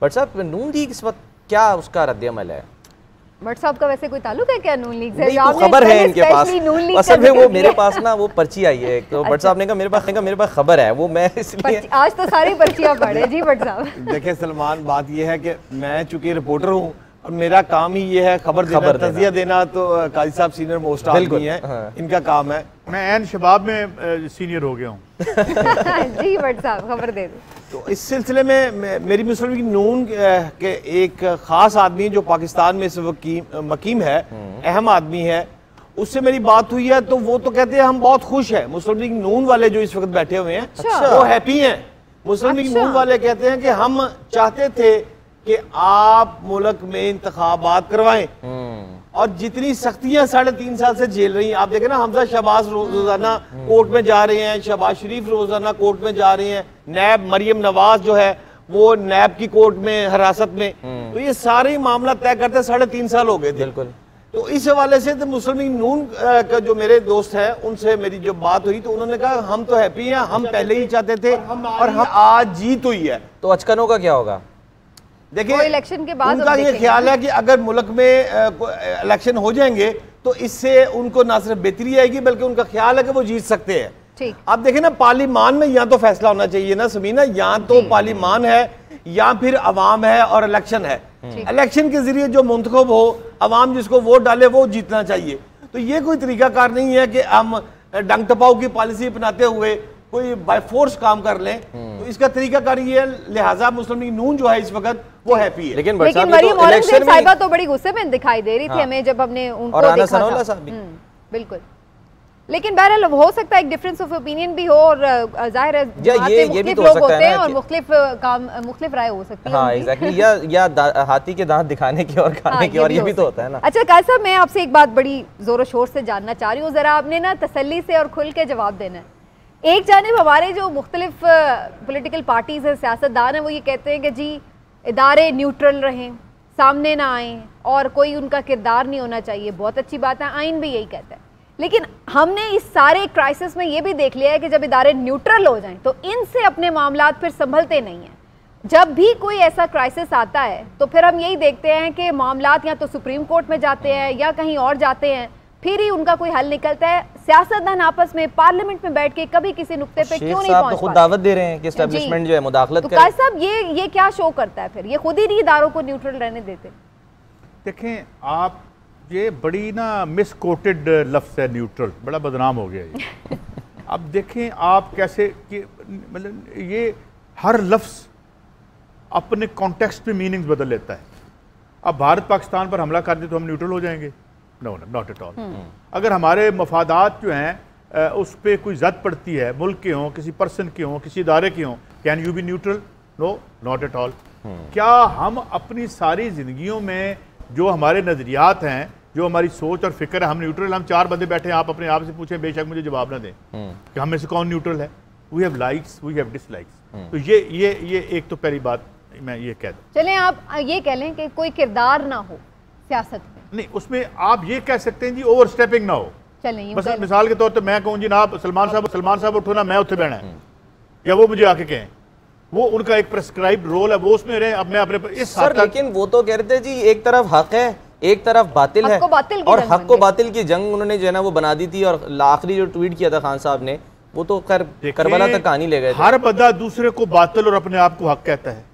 But साहब नून league इस वक्त क्या उसका रद्द-ए-अमल है? भट्ट साहब का वैसे कोई ताल्लुक है क्या नून लीग से? नहीं, तो खबर है इनके पास, असल में वो मेरे पास ना वो पर्ची आई है, तो भट्ट साहब ने कहा मेरे पास खबर है, वो मैं इसलिए आज तो सारी पर्चियां पढ़े जी भट्ट साहब। देखिए सलमान, बात ये है कि मैं चूंकि रिपोर्टर हूँ और मेरा काम ही ये है खबर तजिया देना, तो काजी साहब सीनियर मोस्ट आदमी हैं, इनका काम है। मैं एन शबाब में सीनियर हो गया हूँ। जी भट्ट साहब खबर दे दो। तो इस सिलसिले में मेरी मुस्लिम लीग नून के एक खास आदमी जो पाकिस्तान में इस वक्त मकीम है, अहम आदमी है, उससे मेरी बात हुई है, तो वो तो कहते हैं हम बहुत खुश हैं। मुस्लिम लीग नून वाले जो इस वक्त बैठे हुए हैं वो हैप्पी हैं। मुस्लिम लीग नून वाले कहते हैं कि हम चाहते थे कि आप मुल्क में इंतखाबात करवाएं, और जितनी सख्तियां 3.5 साल से झेल रही हैं, आप देखें ना, हमजा शहबाज रोजाना कोर्ट में जा रहे हैं, शहबाज शरीफ रोजाना कोर्ट में जा रहे हैं, नैब मरियम नवाज जो है वो नैब की कोर्ट में हिरासत में, तो ये सारे मामला तय करते 3.5 साल हो गए थे। बिल्कुल। तो इस हवाले से तो मुस्लिम लीग नून का जो मेरे दोस्त हैं उनसे मेरी जो बात हुई, तो उन्होंने कहा हम तो हैप्पी हैं, हम पहले ही चाहते थे और हम आज जीत हुई है। तो अचकनों का क्या होगा? देखिए इलेक्शन के बाद उनका ये ख्याल है कि अगर मुल्क में इलेक्शन हो जाएंगे तो इससे उनको ना सिर्फ बेहतरी आएगी, बल्कि उनका ख्याल है कि वो जीत सकते हैं। आप देखें ना, पार्लियामान में या तो फैसला होना चाहिए ना समीना, या तो पार्लियामान है या फिर अवाम है और इलेक्शन है। इलेक्शन के जरिए जो मुंतखब हो, अवाम जिसको वोट डाले वो जीतना चाहिए। तो ये कोई तरीकाकार नहीं है कि हम डंग टपाऊ की पॉलिसी अपनाते हुए कोई बाय फोर्स काम कर लें, तो इसका तरीकाकार ये है। लिहाजा मुस्लिम लीग नून जो है इस वक्त वो हैप्पी है। लेकिन मरियम औरंगजेब साहिबा तो बड़ी गुस्से में दिखाई दे रही थी हमें जब हमने उनको देखा था। बिल्कुल, लेकिन बहरहाल हो सकता है एक डिफरेंस ऑफ ओपिनियन भी हो, और जाहिर है मुख्तलिफ लोग होते हैं और मुख्तलिफ राय हो सकती है। हाँ एग्जैक्टली, या हाथी के दांत दिखाने की और खाने की, और ये भी तो होता है ना। अच्छा काजी साहब, मैं आपसे एक बात बड़ी जोर शोर से जानना चाह रही हूँ, जरा आपने ना तसल्ली से और खुल के जवाब देना है। एक जानिब हमारे जो मुख्तलिफ पॉलिटिकल पार्टीज हैं, सियासतदान हैं, वो ये कहते हैं कि जी इदारे न्यूट्रल रहें, सामने ना आएँ और कोई उनका किरदार नहीं होना चाहिए। बहुत अच्छी बात है, आइन भी यही कहता है, लेकिन हमने इस सारे क्राइसिस में ये भी देख लिया है कि जब इदारे न्यूट्रल हो जाएं तो इनसे अपने मामलात फिर संभलते नहीं हैं। जब भी कोई ऐसा क्राइसिस आता है तो फिर हम यही देखते हैं कि मामलात या तो सुप्रीम कोर्ट में जाते हैं या कहीं और जाते हैं, फिर ही उनका कोई हल निकलता है। सियासतदान आपस में पार्लियामेंट में बैठ के कभी किसी नुक्ते पे क्यों नहीं पहुंच पाते? खुद दावत दे रहे हैं कि एस्टैब्लिशमेंट जो है मुदाखलत करे। तो काजी साहब ये क्या शो करता है? फिर ये खुद ही नहीं इदारों को न्यूट्रल रहने देते। देखें आप, ये बड़ी ना मिसकोटेड लफ्ज़ है न्यूट्रल, बड़ा बदनाम हो गया ये। अब देखें आप कैसे कि मतलब ये हर लफ्ज़ अपने कॉन्टेक्स्ट में मीनिंग्स बदल लेता है। अब भारत पाकिस्तान पर हमला कर दे तो हम न्यूट्रल हो जाएंगे? No, not at all. अगर हमारे मफादात जो हैं उस पर कोई जद पड़ती है, मुल्क के हों, किसी पर्सन के हों, किसी इदारे के हों, can you be neutral? No, not at all. क्या हम अपनी सारी जिंदगियों में जो हमारे नज़रियात हैं, जो हमारी सोच और फिक्र है, हम न्यूट्रल? हम 4 बंदे बैठे हैं, आप अपने आप से पूछें, बेशक मुझे जवाब ना दें कि हम में से कौन न्यूट्रल है। We have likes, we have dislikes. तो ये एक तो पहली बात मैं ये कह दूं। चलें आप ये कह लें कि कोई किरदार ना हो सियासत में, नहीं उसमें आप ये कह सकते हैं जी ओवर स्टेपिंग ना हो। चलें बस मिसाल के तौर पे मैं कहूँ जी ना सलमान साहब उठो ना, मैं उत्थे बहना है, या वो मुझे आके कहें, वो उनका एक प्रेस्क्राइब्ड रोल है, वो उसमें रहे। अब मैं अपने इस सर लेकिन वो तो कह रहे थे जी एक तरफ हक है, एक तरफ बातिल है, और हक को बातिल की जंग उन्होंने जो है ना वो बना दी थी। और आखिरी जो ट्वीट किया था खान साहब ने, वो तो करबला तक कहानी ले गए। हर बंदा दूसरे को बातिल और अपने आप को हक कहता है,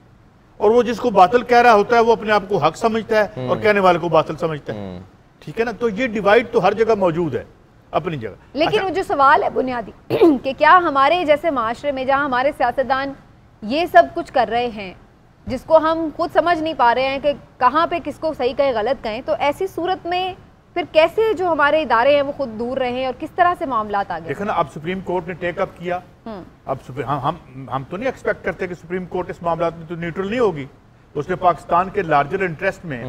और वो जिसको बातिल कह रहा होता है वो अपने आप को हक समझता है और कहने वाले को बातिल समझता है। ठीक है ना? तो ये डिवाइड तो हर जगह मौजूद है अपनी जगह। लेकिन वो जो सवाल है बुनियादी कि क्या हमारे जैसे माशरे में जहाँ हमारे सियासतदान ये सब कुछ कर रहे हैं जिसको हम खुद समझ नहीं पा रहे हैं कि कहाँ पे किसको सही कहें गलत कहें, तो ऐसी सूरत में फिर कैसे जो हमारे इदारे हैं वो खुद दूर रहे और किस तरह से मामलात आगे? देखो ना, अब सुप्रीम कोर्ट ने टेक अप किया। अब हम तो नहीं एक्सपेक्ट करते कि सुप्रीम कोर्ट इस मामला में तो न्यूट्रल नहीं होगी। उसने पाकिस्तान के लार्जर इंटरेस्ट में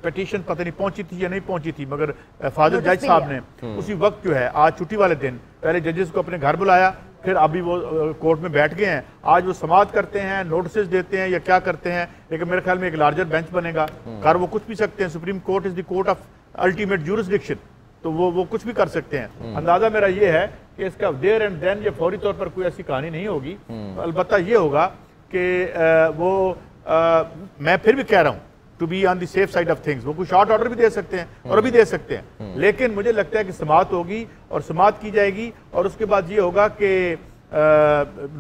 पिटीशन पता नहीं पहुंची थी या नहीं पहुंची थी, मगर फादर जज साहब ने उसी वक्त जो है, आज छुट्टी वाले दिन, पहले जजेस को अपने घर बुलाया, फिर अभी वो कोर्ट में बैठ गए हैं। आज वो समाअत करते हैं, नोटिस देते हैं या क्या करते हैं, लेकिन मेरे ख्याल में एक लार्जर बेंच बनेगा। कर वो कुछ भी सकते हैं। Supreme court is the court of ultimate jurisdiction, तो वो कुछ भी कर सकते हैं। अंदाजा मेरा ये है कि इसका देयर एंड देन ये फौरी तौर पर कोई ऐसी कहानी नहीं होगी। अलबत्ता ये होगा कि वो मैं फिर भी कह रहा हूँ to be on the safe side of things, वो कुछ शॉर्ट ऑर्डर भी दे सकते हैं और अभी दे सकते हैं, लेकिन मुझे लगता है कि समाअत होगी और समाअत की जाएगी और उसके बाद ये होगा कि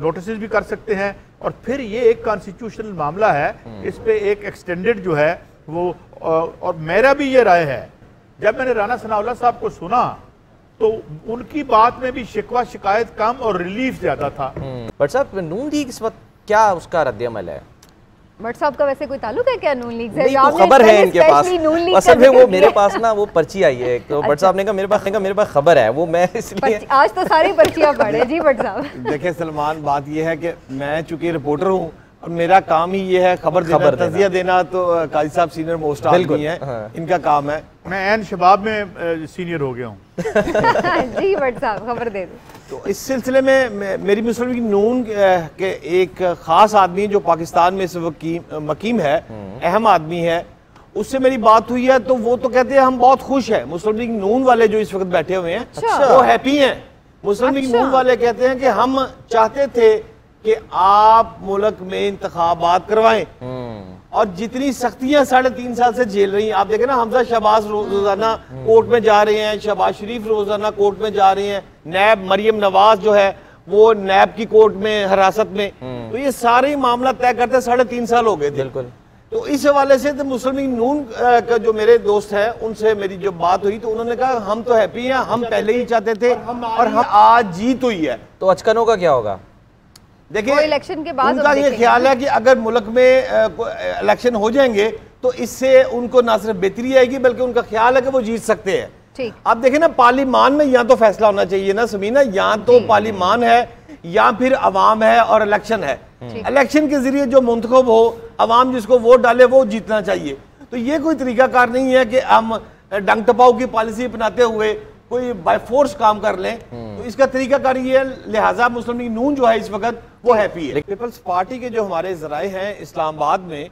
नोटिस भी कर सकते हैं और फिर ये एक कॉन्स्टिट्यूशनल मामला है, इस पे एक एक्सटेंडेड जो है वो और मेरा भी ये राय है, जब मैंने राना सनाउल्लाह साहब को सुना तो उनकी बात में भी शिकवा शिकायत कम और रिलीफ ज्यादा था। बट साहब नून लीग इस वक्त क्या उसका रद्द-ए-अमल है? भट्ट साहब का वैसे कोई ताल्लुक है क्या नून लीग से? तो खबर है इनके पास, असल में वो मेरे पास ना वो पर्ची आई है, तो भट्ट साहब ने कहा मेरे पास खबर है, वो मैं इसलिए आज तो सारी पर्चियां पढ़े जी भट्ट साहब। देखिए सलमान, बात ये है कि मैं चूंकि रिपोर्टर हूँ और मेरा काम ही ये है खबर देना, तजिया देना, तो काजी साहब सीनियर मोस्ट आदमी है, इनका काम है। मैं एन शबाब में सीनियर हो गया हूँ। जी भट्ट साहब खबर दे दो। तो इस सिलसिले में मेरी मुस्लिम लीग नून के एक खास आदमी जो पाकिस्तान में इस वक्त मकीम है, अहम आदमी है, उससे मेरी बात हुई है तो वो तो कहते हैं हम बहुत खुश हैं। मुस्लिम लीग नून वाले जो इस वक्त बैठे हुए हैं वो हैप्पी हैं। मुस्लिम लीग नून वाले कहते हैं कि हम चाहते थे कि आप मुल्क में इंतखाबात करवाएं और जितनी सख्तियां 3.5 साल से झेल रही हैं, आप देखें ना, हमजा शहबाज रोजाना कोर्ट में जा रहे हैं, शहबाज शरीफ रोजाना कोर्ट में जा रहे हैं, नैब मरियम नवाज जो है वो नैब की कोर्ट में हिरासत में, तो ये सारे मामला तय करते 3.5 साल हो गए थे। बिल्कुल। तो इस हवाले से तो मुस्लिम लीग नून का जो मेरे दोस्त है उनसे मेरी जब बात हुई तो उन्होंने कहा हम तो हैप्पी हैं, हम पहले ही चाहते थे और हम आज जीत हुई है। तो अचकनों का क्या होगा? देखिए इलेक्शन के बाद उनका ये ख्याल है कि अगर मुल्क में इलेक्शन हो जाएंगे तो इससे उनको ना सिर्फ बेहतरी आएगी बल्कि उनका ख्याल है कि वो जीत सकते हैं। अब देखें ना, पार्लिमान में या तो फैसला होना चाहिए ना समीना, या तो पार्लिमान है या फिर अवाम है और इलेक्शन है। इलेक्शन के जरिए जो मुंतखब हो, अवाम जिसको वोट डाले वो जीतना चाहिए। तो ये कोई तरीकाकार नहीं है कि हम डंग टपाओ की पॉलिसी अपनाते हुए कोई बाय फोर्स काम कर लें। तो इसका तरीकाकार ये है, लिहाजा मुस्लिम लीग नून जो है इस वक्त वो हैप्पी है। पीपल्स पार्टी के जो हमारे जराए हैं इस्लामाबाद में,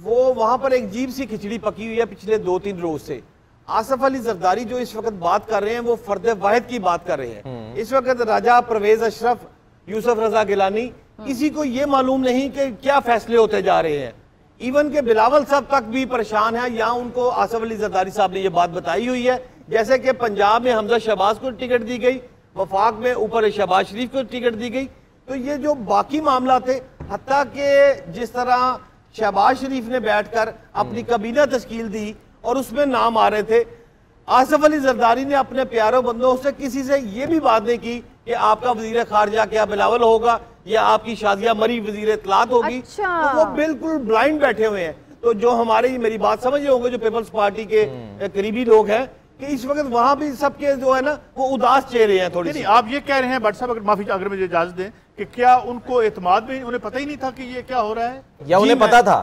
वो वहां पर एक अजीब सी खिचड़ी पकी हुई है पिछले 2-3 रोज से। आसिफ अली जरदारी जो इस वक्त बात कर रहे हैं वो फर्द वाहिद की बात कर रहे हैं। इस वक्त राजा परवेज अशरफ, यूसुफ रजा गिलानी, किसी को ये मालूम नहीं कि क्या फैसले होते जा रहे हैं। इवन के बिलावल साहब तक भी परेशान है, या उनको आसिफ अली जरदारी साहब ने ये बात बताई हुई है, जैसे कि पंजाब में हमजा शहबाज को टिकट दी गई, वफाक में ऊपर शहबाज शरीफ को टिकट दी गई। तो ये जो बाकी मामला थे, हत्ता कि जिस तरह शहबाज शरीफ ने बैठकर अपनी काबीना तश्कील दी और उसमें नाम आ रहे थे, आसिफ अली जरदारी ने अपने प्यारों बंदों से किसी से ये भी बात नहीं की कि आपका वजीर खारजा क्या बिलावल होगा या आपकी शादिया मरी वजीर इत्तलात होगी। तो वो बिल्कुल ब्लाइंड बैठे हुए हैं। तो जो हमारे, मेरी बात समझ रहे होंगे जो पीपल्स पार्टी के करीबी लोग हैं, कि इस वक्त वहां भी सबके जो है ना वो उदास चेहरे हैं थोड़ी सी। आप ये कह रहे हैं भट्ट साहब, अगर माफी अगर मुझे इजाजत दें, कि क्या उनको एतमाद में उन्हें पता ही नहीं था कि ये क्या हो रहा है, या उन्हें पता था?